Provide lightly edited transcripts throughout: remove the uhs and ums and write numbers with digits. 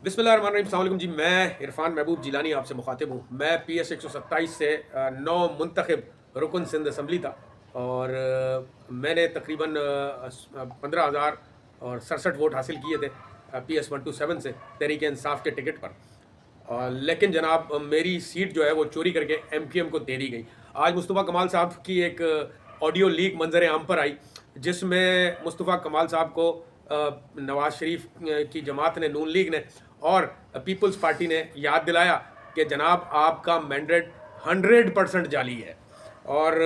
बिस्मिल्लाहिर्रहमानिर्रहीम। अस्सलाम वालेकुम जी। मैं इरफान महबूब जिलानी आपसे मुखातिब हूँ। मैं PS 127 से 9 मुंतखब रुकन सिंध असम्बली था और मैंने तकरीबन 15,000 और 67 वोट हासिल किए थे PS 127 से तहरीक इंसाफ के टिकट पर। लेकिन जनाब मेरी सीट जो है वो चोरी करके MQM को दे दी गई। आज मुस्तफ़ा कमाल साहब की एक ऑडियो लीक मंजर आम पर आई, जिसमें मुस्तफ़ा कमाल साहब को नवाज शरीफ की जमात ने, नून लीग ने और पीपल्स पार्टी ने याद दिलाया कि जनाब आपका मैंडेट 100% जाली है। और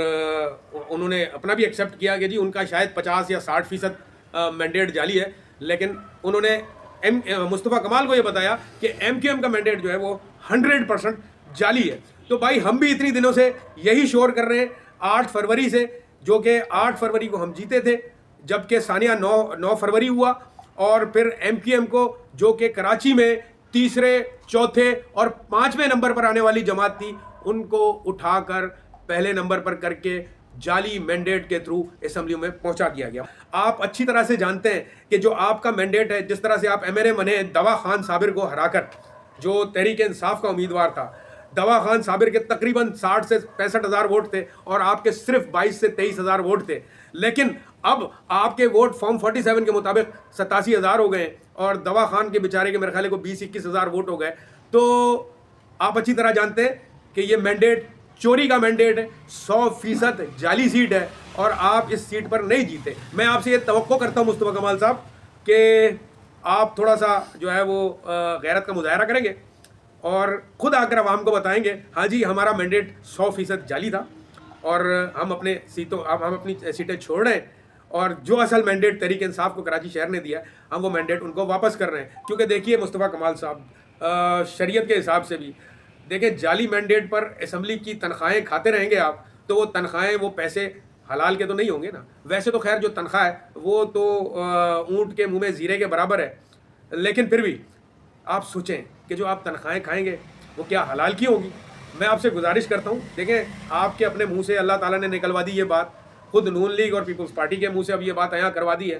उन्होंने अपना भी एक्सेप्ट किया कि जी उनका शायद 50 या 60% मैंडेट जाली है, लेकिन उन्होंने मुस्तफ़ा कमाल को ये बताया कि MQM का मैंडेट जो है वो 100% जाली है। तो भाई हम भी इतनी दिनों से यही शोर कर रहे हैं 8 फरवरी से, जो कि 8 फरवरी को हम जीते थे, जबकि सानिया 9 फरवरी हुआ। और फिर MQM को, जो कि कराची में तीसरे, चौथे और 5वें नंबर पर आने वाली जमात थी, उनको उठाकर पहले नंबर पर करके जाली मैंडेट के थ्रू असेंबली में पहुंचा दिया गया। आप अच्छी तरह से जानते हैं कि जो आपका मैंडेट है, जिस तरह से आप MNA बने दवा खान साबिर को हराकर, जो तहरीक इंसाफ का उम्मीदवार था, दवा खान साबिर के तकरीबन 60 से 65 हज़ार वोट थे और आपके सिर्फ 22 से 23 हज़ार वोट थे। लेकिन अब आपके वोट फॉर्म 47 के मुताबिक 87 हज़ार हो गए और दवा खान के बेचारे के मेरे ख्याल को 20-21 हज़ार वोट हो गए। तो आप अच्छी तरह जानते हैं कि ये मैंडेट चोरी का मैंडेट है, 100% जाली सीट है और आप इस सीट पर नहीं जीते। मैं आपसे ये तवक्को करता हूँ मुस्तफ़ा कमाल साहब कि आप थोड़ा सा जो है वो गैरत का मुजाहरा करेंगे और ख़ुद आकर आवाम को बताएंगे, हाँ जी हमारा मैंडेट 100% जाली था और हम अपनी सीटें छोड़ रहे हैं और जो असल मैंडेट तहरीक इंसाफ को कराची शहर ने दिया है, हम वो मैंडेट उनको वापस कर रहे हैं। क्योंकि देखिए मुस्तफ़ा कमाल साहब, शरीयत के हिसाब से भी देखें, जाली मैंडेट पर असम्बली की तनख्वाहें खाते रहेंगे आप, तो वो तनख्वाहें, वो पैसे हलाल के तो नहीं होंगे ना। वैसे तो खैर जो तनख्वाह है वो तो ऊँट के मुंह में ज़ीरे के बराबर है, लेकिन फिर भी आप सोचें कि जो आप तनख्वाहें खाएंगे वो क्या हलाल की होगी। मैं आपसे गुजारिश करता हूँ, देखें आपके अपने मुंह से अल्लाह ताला ने निकलवा दी ये बात, खुद नून लीग और पीपल्स पार्टी के मुंह से अब ये बात यहाँ करवा दी है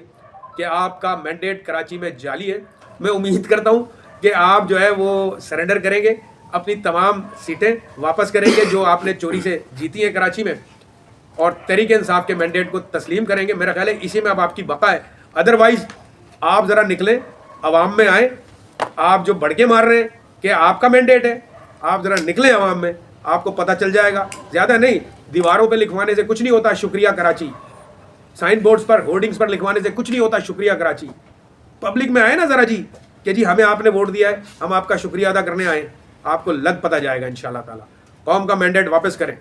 कि आपका मैंडेट कराची में जाली है। मैं उम्मीद करता हूँ कि आप जो है वो सरेंडर करेंगे, अपनी तमाम सीटें वापस करेंगे जो आपने चोरी से जीती हैं कराची में, और तहरीक इंसाफ के मैंडेट को तस्लीम करेंगे। मेरा ख्याल है इसी में अब आपकी बका है। अदरवाइज़ आप ज़रा निकलें, आवाम में आएँ। आप जो भड़के मार रहे हैं कि आपका मैंडेट है, आप ज़रा निकलें आवाम में, आपको पता चल जाएगा। ज़्यादा नहीं, दीवारों पे लिखवाने से कुछ नहीं होता शुक्रिया कराची, साइन बोर्ड्स पर, होर्डिंग्स पर लिखवाने से कुछ नहीं होता शुक्रिया कराची। पब्लिक में आए ना ज़रा जी कि जी हमें आपने वोट दिया है, हम आपका शुक्रिया अदा करने आए, आपको लग पता जाएगा इंशाल्लाह ताला। कौम का मैंडेट वापस करें।